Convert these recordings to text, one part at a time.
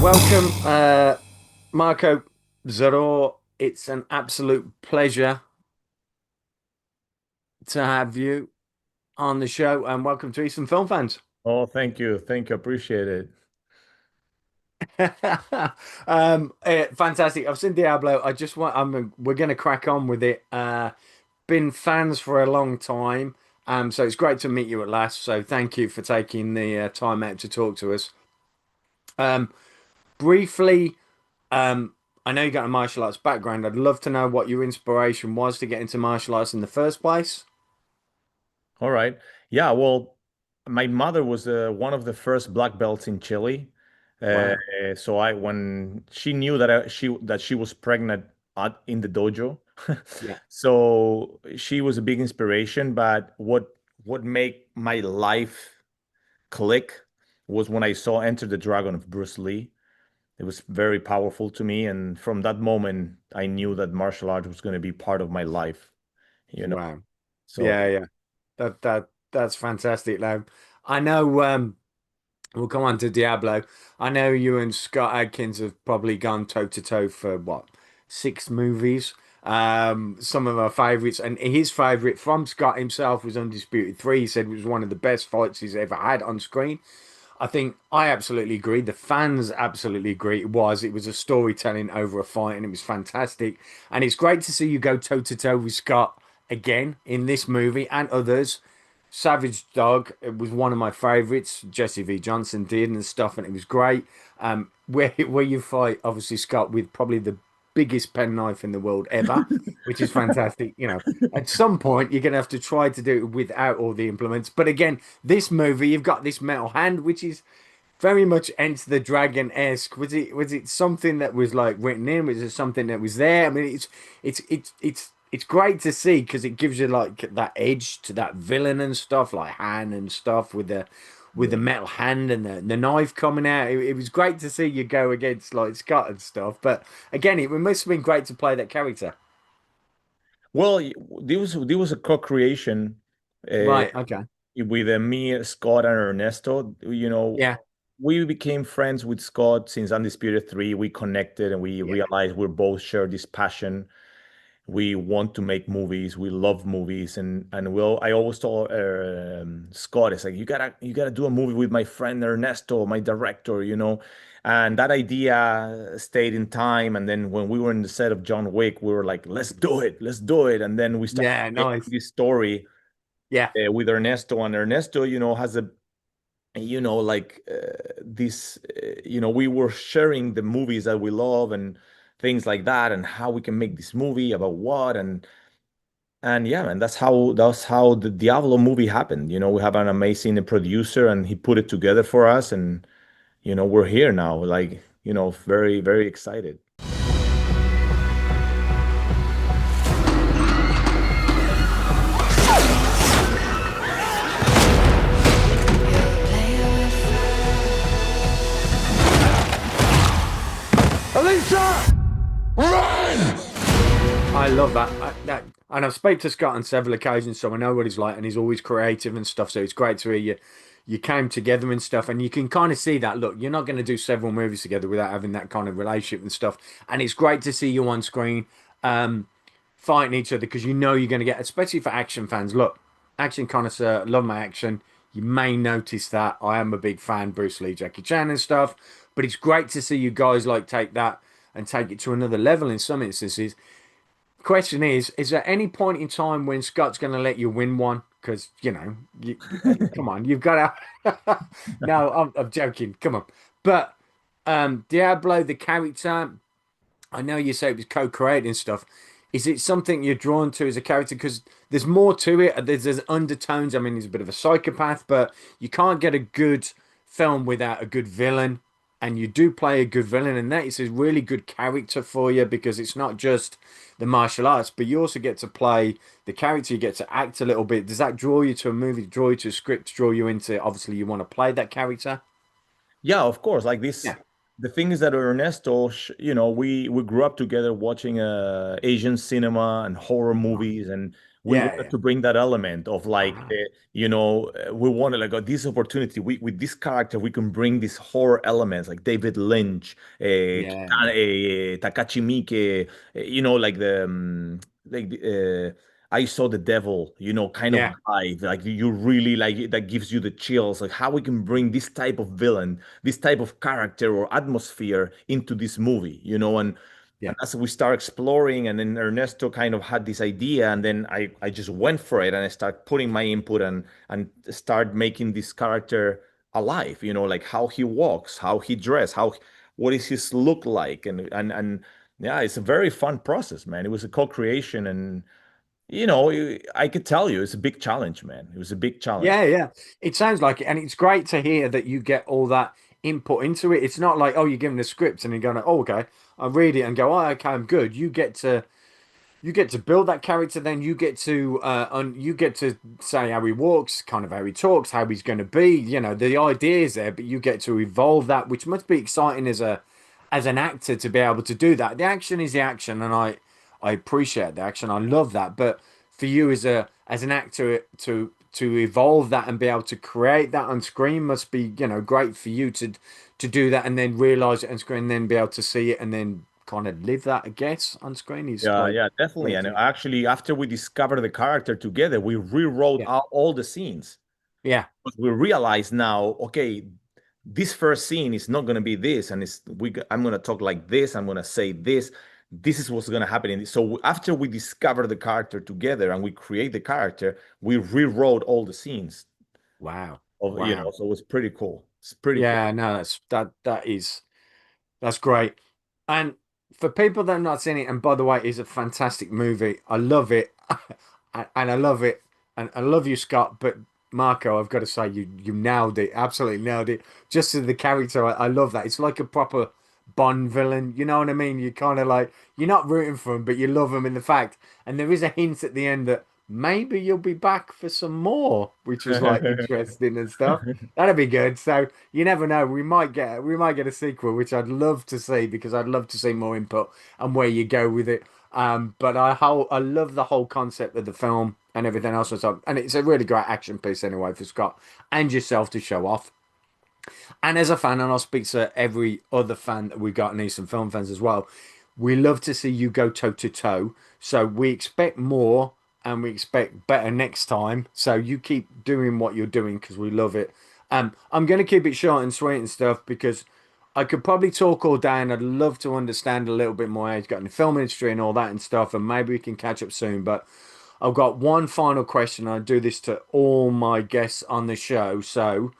Welcome, Marko Zaror. It's an absolute pleasure to have you on the show, and welcome to Eastern Film Fans. Oh, thank you. Thank you. Appreciate it. Fantastic. I've seen Diablo. We're going to crack on with it. Been fans for a long time, so it's great to meet you at last. So thank you for taking the time out to talk to us. Um, Briefly, I know you got a martial arts background. I'd love to know what your inspiration was to get into martial arts in the first place. All right. Yeah, well, my mother was one of the first black belts in Chile. Uh, Wow. so when she knew that she was pregnant in the dojo, Yeah. so she was a big inspiration. But what made my life click was when I saw Enter the Dragon of Bruce Lee. It was very powerful to me, and from that moment, I knew that martial arts was going to be part of my life, you know. Wow. So Yeah, yeah. That's fantastic, though. I know we'll come on to Diablo. I know you and Scott Adkins have probably gone toe to toe for what, 6 movies. Some of our favorites, and his favorite from Scott himself was Undisputed 3. He said it was one of the best fights he's ever had on screen. I think I absolutely agree. The fans absolutely agree. It was a storytelling over a fight, and it was fantastic. And it's great to see you go toe to toe with Scott again in this movie and others. Savage Dog, it was one of my favorites. Jesse V. Johnson did and stuff, and it was great. Where you fight obviously Scott with probably the biggest penknife in the world ever, which is fantastic. At some point you're gonna have to try to do it without all the implements. But again, this movie, you've got this metal hand, which is very much Enter the Dragon-esque. Was it something that was like written in? Was it something that was there? I mean, it's great to see because it gives you like that edge to that villain and stuff, like Han and stuff with the yeah. metal hand and the knife coming out. It was great to see you go against like Scott and stuff. But again, it must have been great to play that character. Well, there was a co-creation uh, Right. Okay. with me, Scott, and Ernesto. Yeah. We became friends with Scott since Undisputed 3. We connected and we Yeah. realized we both share this passion. We want to make movies. We love movies, and I always told Scott, it's like you gotta do a movie with my friend Ernesto, my director, And that idea stayed in time. And then when we were in the set of John Wick, we were like, let's do it. And then we started Yeah. creating Nice. this story Yeah. with Ernesto, and Ernesto, has a like this we were sharing the movies that we love and things like that, and how we can make this movie about what. And yeah, man, that's how the Diablo movie happened. We have an amazing producer, and he put it together for us, and we're here now, like, very, very excited. Alicia, run! I love and I've spoke to Scott on several occasions, so I know what he's like, and he's always creative and stuff. So it's great to hear you came together and stuff, and you can kind of see that. Look, you're not going to do several movies together without having that kind of relationship and stuff. And it's great to see you on screen, fighting each other because you know you're going to get, especially for action fans. Look, action connoisseur, love my action. You may notice that I am a big fan, Bruce Lee, Jackie Chan and stuff. But it's great to see you guys like take that and take it to another level in some instances. Question is there any point in time when Scott's going to let you win one? Because, come on, you've got to. No, I'm joking. Come on. But Diablo, the character, I know you say it was co-created and stuff. Is it something you're drawn to as a character? Because there's more to it. There's undertones. I mean, he's a bit of a psychopath, but you can't get a good film without a good villain. And you do play a good villain, and that is a really good character for you because it's not just the martial arts, but you also get to play the character. You get to act a little bit. Does that draw you to a movie, draw you to a script, draw you into obviously you want to play that character? Yeah, of course. Like this, Yeah. the thing is that Ernesto, we grew up together watching Asian cinema and horror Right. movies, and we Yeah, wanted yeah. to bring that element of like Wow. we wanted like this opportunity with this character we can bring these horror elements like David Lynch, Yeah, Takashi Miike, like I saw the devil, kind of yeah, guy, like you really like that gives you the chills, like how we can bring this type of villain, this type of character or atmosphere into this movie, and yeah. as we start exploring, and then Ernesto kind of had this idea, and then I just went for it, and I start putting my input and start making this character alive, like how he walks, how he dress, what is his look like, and yeah, it's a very fun process, man. It was a co-creation, and I could tell you it's a big challenge, man. It was a big challenge. Yeah, yeah. It sounds like it, and it's great to hear that you get all that input into it. It's not like, oh, you're given a script and you're going, oh, okay, I read it and go, oh, okay, I'm good. You get to build that character, then you get to say how he walks, kind of how he talks, how he's going to be. The idea is there, but you get to evolve that, which must be exciting as an actor to be able to do that. The action is the action, and I appreciate the action. I love that. But for you as an actor to evolve that and be able to create that on screen must be, great for you to do that and then realize it on screen, and then be able to see it and then kind of live that, I guess, on screen is Yeah, like yeah, definitely. great And to hear. actually, after we discovered the character together, we rewrote Yeah. all the scenes. Yeah. But we realize now, okay, this first scene is not going to be this, and I'm going to talk like this. I'm going to say this. This is what's going to happen. So after we discover the character together and we create the character, we rewrote all the scenes Wow. of, Wow. so it was pretty cool. It's pretty cool. Yeah, no, that's great. And for people that have not seen it, and by the way, it's a fantastic movie. I love it. And I love it. And I love you, Scott. But Marco, I've got to say, you nailed it. Absolutely nailed it. Just as the character, I love that. It's like a proper Bond villain. You know what I mean? You kind of like, you're not rooting for him, but you love him in the fact. And there is a hint at the end that maybe you'll be back for some more, which was like interesting and stuff. That'd be good. So you never know. We might get a sequel, which I'd love to see because I'd love to see more input and where you go with it. But I love the whole concept of the film and everything else was up, and it's a really great action piece anyway for Scott and yourself to show off. And as a fan, and I'll speak to every other fan that we got, and these some film fans as well. We love to see you go toe to toe. So we expect more and we expect better next time. So you keep doing what you're doing because we love it. I'm going to keep it short and sweet and stuff because I could probably talk all day and I'd love to understand a little bit more how he's got in the film industry and all that and stuff. And maybe we can catch up soon. But I've got one final question. I do this to all my guests on the show. So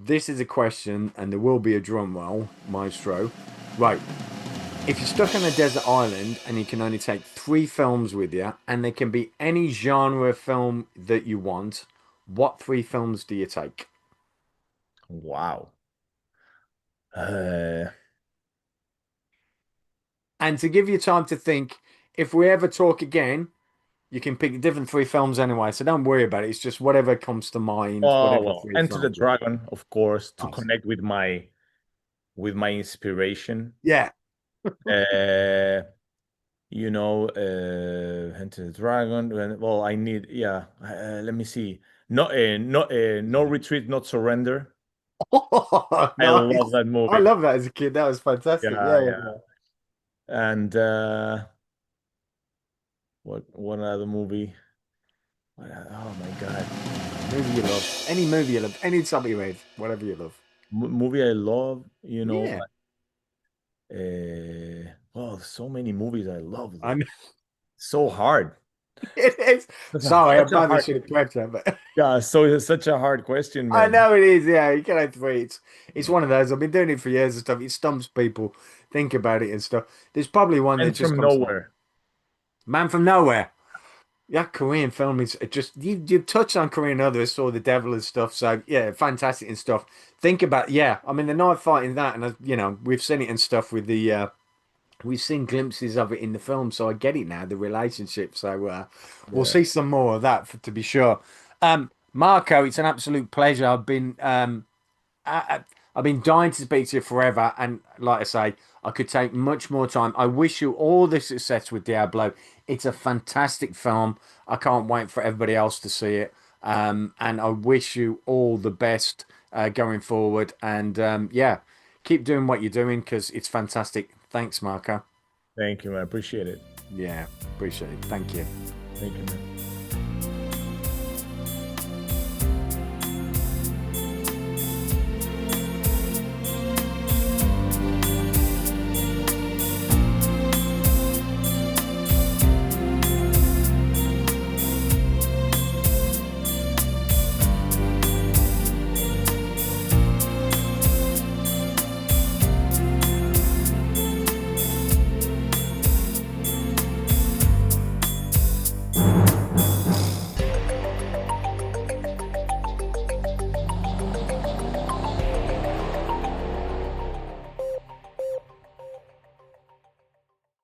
this is a question, and there will be a drum roll, maestro. Right. If you're stuck on a desert island and you can only take 3 films with you, and they can be any genre of film that you want, what 3 films do you take? Wow. Uh, And to give you time to think, if we ever talk again, you can pick different 3 films anyway. So don't worry about it. It's just whatever comes to mind, oh whatever well, three Enter the films. Yeah. Dragon, of course, to Nice. connect with my inspiration. Yeah. Uh, Enter the Dragon. Well, I need, yeah. Let me see. No Retreat, Not Surrender. I love Nice. that I movie. love that as a kid. That was fantastic. Yeah, Yeah, yeah, yeah. yeah. And what other movie? Oh my God. Movie you love. Any movie you love. Any topic you made. Whatever you love. Movie I love, Yeah. oh, so many movies I love. I know So hard. it is. Such a, Sorry, I such a probably hard, should have prepped that, but yeah, so it's such a hard question, I man. know it is. Yeah, you can have 3. It's one of those. I've been doing it for years and stuff. It stumps people. Think about it and stuff. There's probably one that And just from comes to mind. nowhere. Man from Nowhere. Yeah, Korean film is just you touched on Korean others, saw the devil and stuff. So yeah, fantastic and stuff. Think about yeah, I mean the knife fight in that, and we've seen it and stuff with the we've seen glimpses of it in the film, so I get it now, the relationship. So we'll Yeah. see some more of that to be sure. Marco, it's an absolute pleasure. I've been I've been dying to speak to you forever, and like I say, I could take much more time. I wish you all the success with Diablo. It's a fantastic film. I can't wait for everybody else to see it. And I wish you all the best going forward. And yeah, keep doing what you're doing because it's fantastic. Thanks, Marco. Thank you, man. I appreciate it. Yeah, appreciate it. Thank you. Thank you, man.